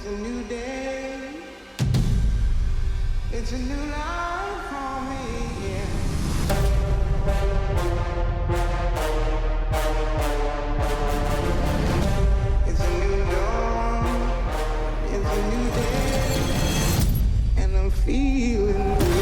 a new day. It's a new life for me, yeah. It's a new dawn. It's a new day. And I'm feeling good.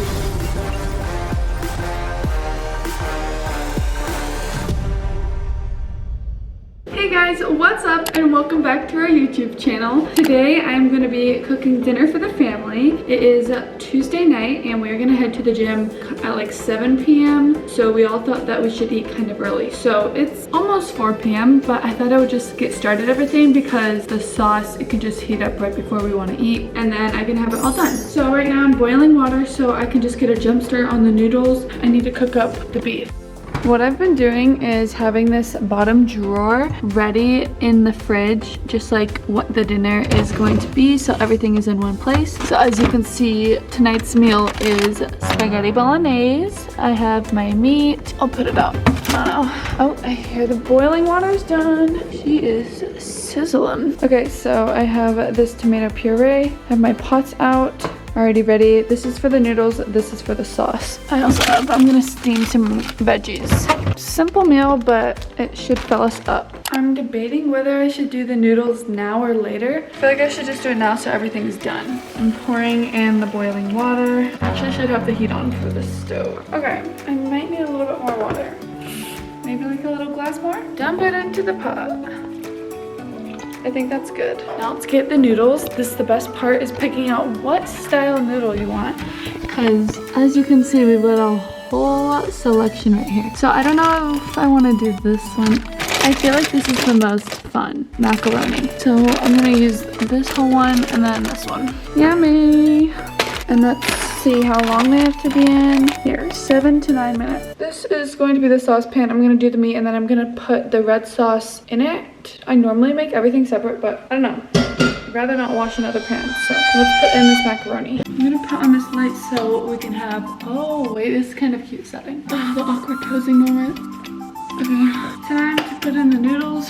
Hey guys, what's up and welcome back to our YouTube channel. Today I'm going to be cooking dinner for the family. It is Tuesday night and we're going to head to the gym at like 7 p.m. So we all thought that we should eat kind of early. So it's almost 4 p.m. but I thought I would just get started everything because the sauce, it can just heat up right before we want to eat and then I can have it all done. So right now I'm boiling water so I can just get a jump start on the noodles. I need to cook up the beef. What I've been doing is having this bottom drawer ready in the fridge, just like what the dinner is going to be, so everything is in one place. So as you can see, tonight's meal is spaghetti bolognese. I have my meat. I'll put it out. Oh, I hear the boiling water's done. She is sizzling. Okay, so I have this tomato puree. I have my pots out. Already ready. This is for the noodles, this is for the sauce. I'm gonna steam some veggies. Simple meal, but it should fill us up. I'm debating whether I should do the noodles now or later. I feel like I should just do it now so everything's done. I'm pouring in the boiling water. Actually, I should have the heat on for the stove. Okay, I might need a little bit more water. Maybe like a little glass more. Dump it into the pot. I think that's good. Now let's get the noodles. This is the best part, is picking out what style noodle you want. Because as you can see, we've got a whole selection right here. So I don't know if I want to do this one. I feel like this is the most fun, macaroni. So I'm gonna use this whole one and then this one. Yummy. And let's see how long they have to be in. Here, 7 to 9 minutes. This is going to be the saucepan. I'm gonna do the meat and then I'm gonna put the red sauce in it. I normally make everything separate, but I don't know. I'd rather not wash another pan. So let's put in this macaroni. I'm gonna put on this light so we can have, oh wait, this is kind of cute setting. Oh, the awkward posing moment. Okay, time to put in the noodles.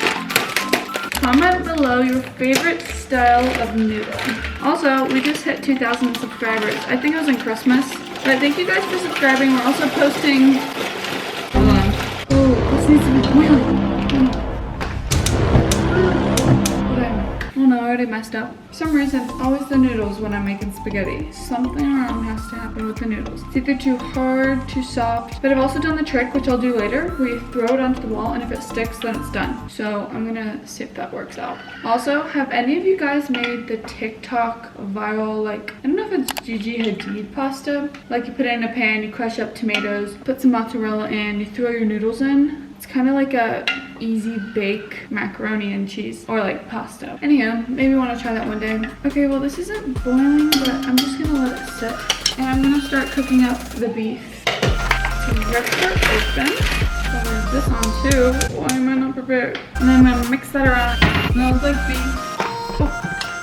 Comment below your favorite style of noodle. Also, we just hit 2,000 subscribers. I think it was in Christmas. But thank you guys for subscribing. We're also posting... Hold on. Oh, this needs to be boiling. Okay. Oh no, I already messed up. For some reason, always the noodles when I'm making spaghetti. Something wrong has to happen with the noodles. It's either too hard, too soft. But I've also done the trick, which I'll do later, where you throw it onto the wall and if it sticks, then it's done. So I'm gonna see if that works out. Also, have any of you guys made the TikTok viral, like, I don't know if it's Gigi Hadid pasta? Like you put it in a pan, you crush up tomatoes, put some mozzarella in, you throw your noodles in. It's kind of like a easy bake macaroni and cheese or like pasta. Anyhow, maybe want to try that one day. Okay, well this isn't boiling, but I'm just gonna let it sit. And I'm gonna start cooking up the beef. So rip it open. So there's this on too. Why am I not prepared? And then I'm gonna mix that around. Smells like beef. Oh,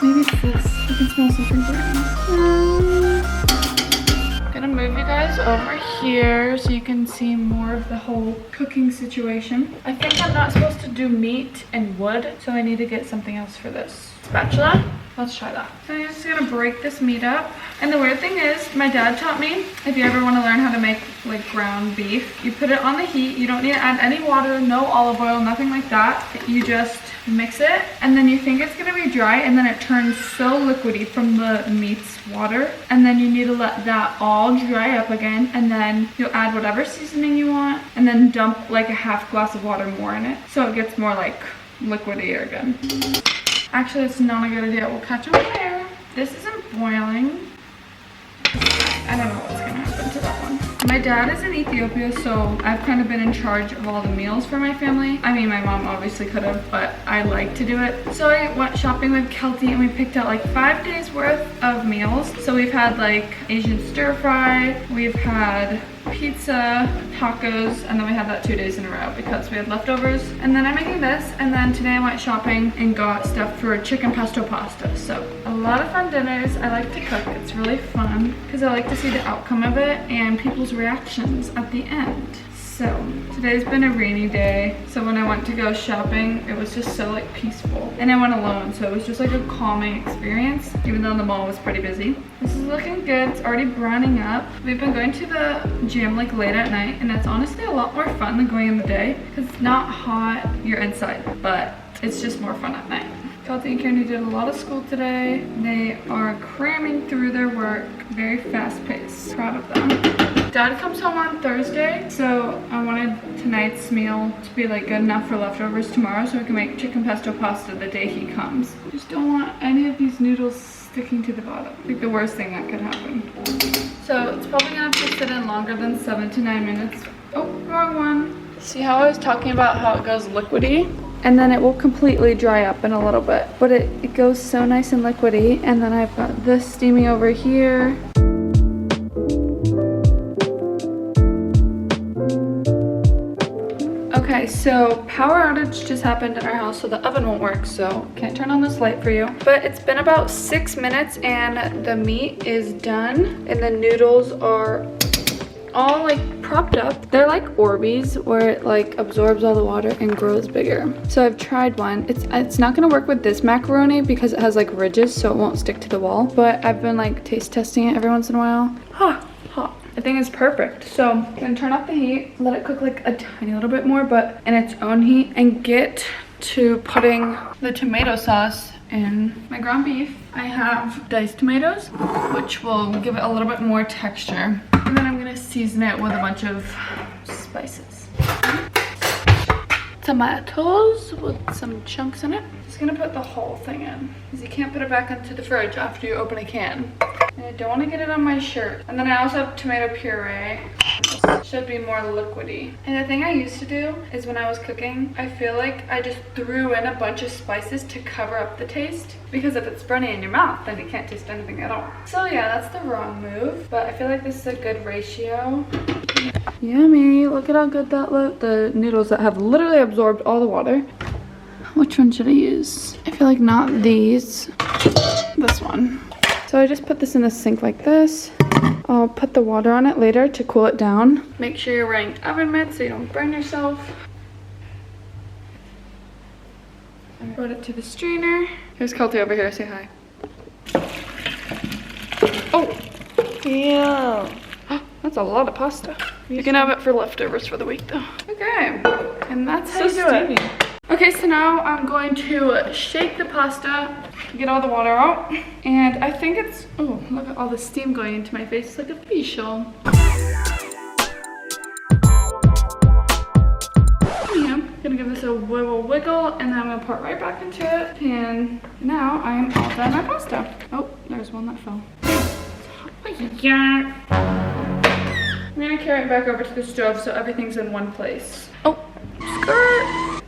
maybe it's this. I can smell something burning. Gonna move you guys over here so you can see more of the whole cooking situation. I think I'm not supposed to do meat and wood, so I need to get something else for this. Spatula? Let's try that. So I'm just gonna break this meat up. And the weird thing is, my dad taught me, if you ever want to learn how to make like ground beef, you put it on the heat, you don't need to add any water, no olive oil, nothing like that. You just mix it, and then you think it's gonna be dry, and then it turns so liquidy from the meat's water, and then you need to let that all dry up again, and then you'll add whatever seasoning you want, and then dump like a half glass of water more in it, so it gets more like liquidier again. Actually, it's not a good idea. We'll catch on fire. This isn't boiling. I don't know what's gonna happen to that one. My dad is in Ethiopia, so I've kind of been in charge of all the meals for my family. I mean, my mom obviously could have, but I like to do it. So I went shopping with Kelty and we picked out like 5 days worth of meals. So we've had like Asian stir fry, we've had pizza, tacos, and then we had that 2 days in a row because we had leftovers. And then I'm making this, and then today I went shopping and got stuff for chicken pesto pasta. So a lot of fun dinners. I like to cook. It's really fun because I like to see the outcome of it and people's reactions at the end. So So today's been a rainy day. So when I went to go shopping, it was just so like peaceful. And I went alone, so it was just like a calming experience, even though the mall was pretty busy. This is looking good. It's already browning up. We've been going to the gym like late at night, and it's honestly a lot more fun than going in the day because it's not hot, you're inside, but it's just more fun at night. Kelsey and Karen did a lot of school today. They are cramming through their work, very fast paced. Proud of them. Dad comes home on Thursday, so I wanted tonight's meal to be like good enough for leftovers tomorrow so we can make chicken pesto pasta the day he comes. Just don't want any of these noodles sticking to the bottom. Like the worst thing that could happen. So it's probably gonna have to sit in longer than 7 to 9 minutes. Oh, wrong one. See how I was talking about how it goes liquidy? And then it will completely dry up in a little bit. But it goes so nice and liquidy. And then I've got this steaming over here. Okay, so power outage just happened in our house, so the oven won't work, so can't turn on this light for you. But it's been about 6 minutes and the meat is done and the noodles are all like propped up. They're like Orbeez, where it like absorbs all the water and grows bigger. So I've tried one. It's not gonna work with this macaroni because it has like ridges, so it won't stick to the wall. But I've been like taste testing it every once in a while. Hot. I think it's perfect. So I'm gonna turn off the heat, let it cook like a tiny little bit more, but in its own heat, and get to putting the tomato sauce in my ground beef. I have diced tomatoes, which will give it a little bit more texture. And then I'm gonna season it with a bunch of spices. Tomatoes with some chunks in it. Just gonna put the whole thing in, because you can't put it back into the fridge after you open a can. And I don't want to get it on my shirt. And then I also have tomato puree. This should be more liquidy. And the thing I used to do is when I was cooking, I feel like I just threw in a bunch of spices to cover up the taste. Because if it's runny in your mouth, then you can't taste anything at all. So yeah, that's the wrong move. But I feel like this is a good ratio. Yummy, look at how good that looked. The noodles that have literally absorbed all the water. Which one should I use? I feel like not these. This one. So I just put this in the sink like this. I'll put the water on it later to cool it down. Make sure you're wearing oven mitts so you don't burn yourself. I brought it to the strainer. Here's Kelty over here, say hi. Oh! Yeah. That's a lot of pasta. You can have it for leftovers for the week though. Okay, and that's how you do it. Okay, so now I'm going to shake the pasta, get all the water out. And I think it's, oh, look at all the steam going into my face. It's like a facial. Yeah, gonna give this a wiggle, and then I'm gonna pour it right back into it. And now I am all done my pasta. Oh, there's one that fell. Yeah. I'm gonna carry it back over to the stove so everything's in one place. Oh, skirt.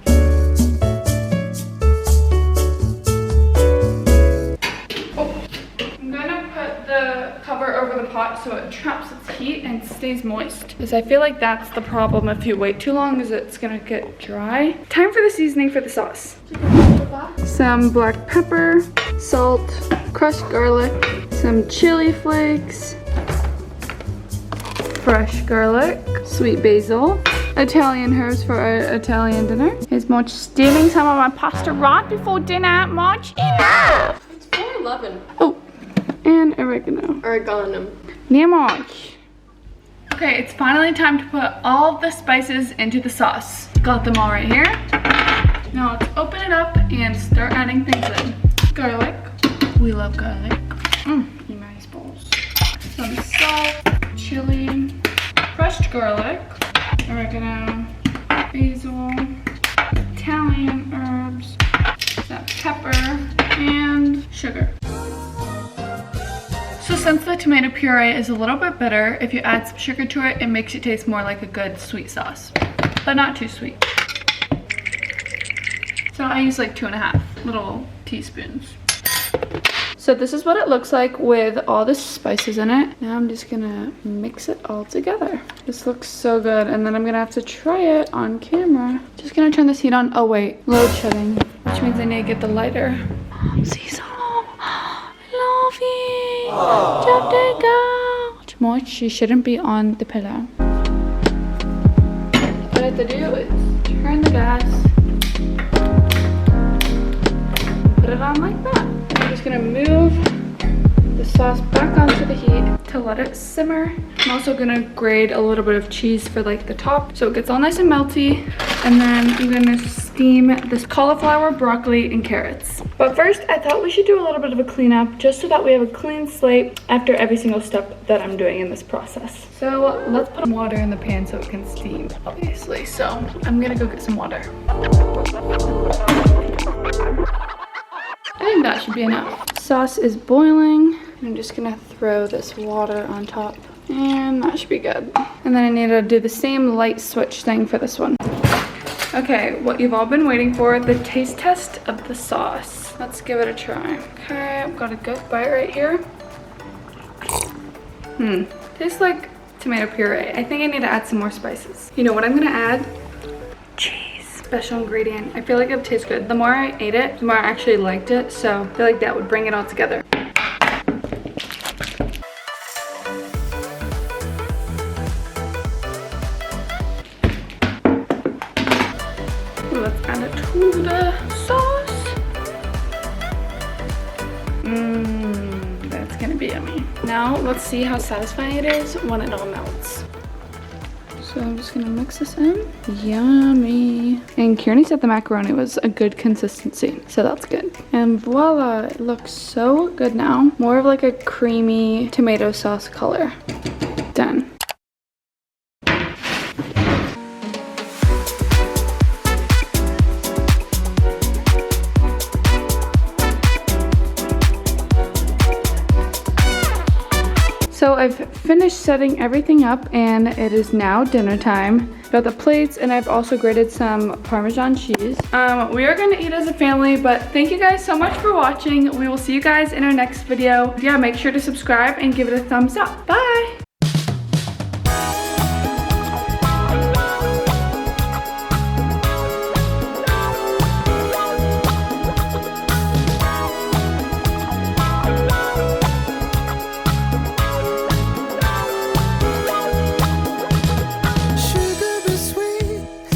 Cover over the pot so it traps its heat and stays moist, because I feel like that's the problem if you wait too long, is it's gonna get dry. Time for the seasoning for the sauce. Some black pepper, salt, crushed garlic, some chili flakes, fresh garlic, sweet basil, Italian herbs for our Italian dinner. Here's March stealing some of my pasta right before dinner. March, enough! It's 4:11. Oh. And oregano. Oregano. Lemon. Okay, it's finally time to put all the spices into the sauce. Got them all right here. Now let's open it up and start adding things in. Garlic. We love garlic. Nice balls. Some salt, chili, crushed garlic, oregano, basil, Italian herbs, some pepper, and sugar. So since the tomato puree is a little bit bitter, if you add some sugar to it, it makes it taste more like a good sweet sauce, but not too sweet. So I use like 2.5 little teaspoons. So this is what it looks like with all the spices in it. Now I'm just gonna mix it all together. This looks so good, and then I'm gonna have to try it on camera. Just gonna turn this heat on. Oh wait, load shedding, which means I need to get the lighter. Season. Love it. Drop the girl. She shouldn't be on the pillow. I have to do is turn the gas, put it on like that. I'm just gonna move the sauce back onto the heat to let it simmer. I'm also gonna grate a little bit of cheese for like the top so it gets all nice and melty. And then I'm gonna steam this cauliflower, broccoli, and carrots. But first, I thought we should do a little bit of a cleanup just so that we have a clean slate after every single step that I'm doing in this process. So let's put water in the pan so it can steam, obviously. So I'm gonna go get some water. I think that should be enough. Sauce is boiling. I'm just gonna throw this water on top and that should be good. And then I need to do the same light switch thing for this one. Okay, what you've all been waiting for, the taste test of the sauce. Let's give it a try. Okay, I've got a good bite right here. Tastes like tomato puree. I think I need to add some more spices. You know what I'm gonna add? Cheese. Special ingredient. I feel like it tastes good. The more I ate it, the more I actually liked it. So I feel like that would bring it all together. Let's add it to the sauce. That's gonna be yummy. Now let's see how satisfying it is when it all melts. So I'm just gonna mix this in. Yummy. And Kearney said the macaroni was a good consistency, so that's good. And voila, it looks so good now. More of like a creamy tomato sauce color. Done. So I've finished setting everything up and it is now dinner time. Got the plates and I've also grated some Parmesan cheese. We are gonna eat as a family, but thank you guys so much for watching. We will see you guys in our next video. Yeah, make sure to subscribe and give it a thumbs up. Bye!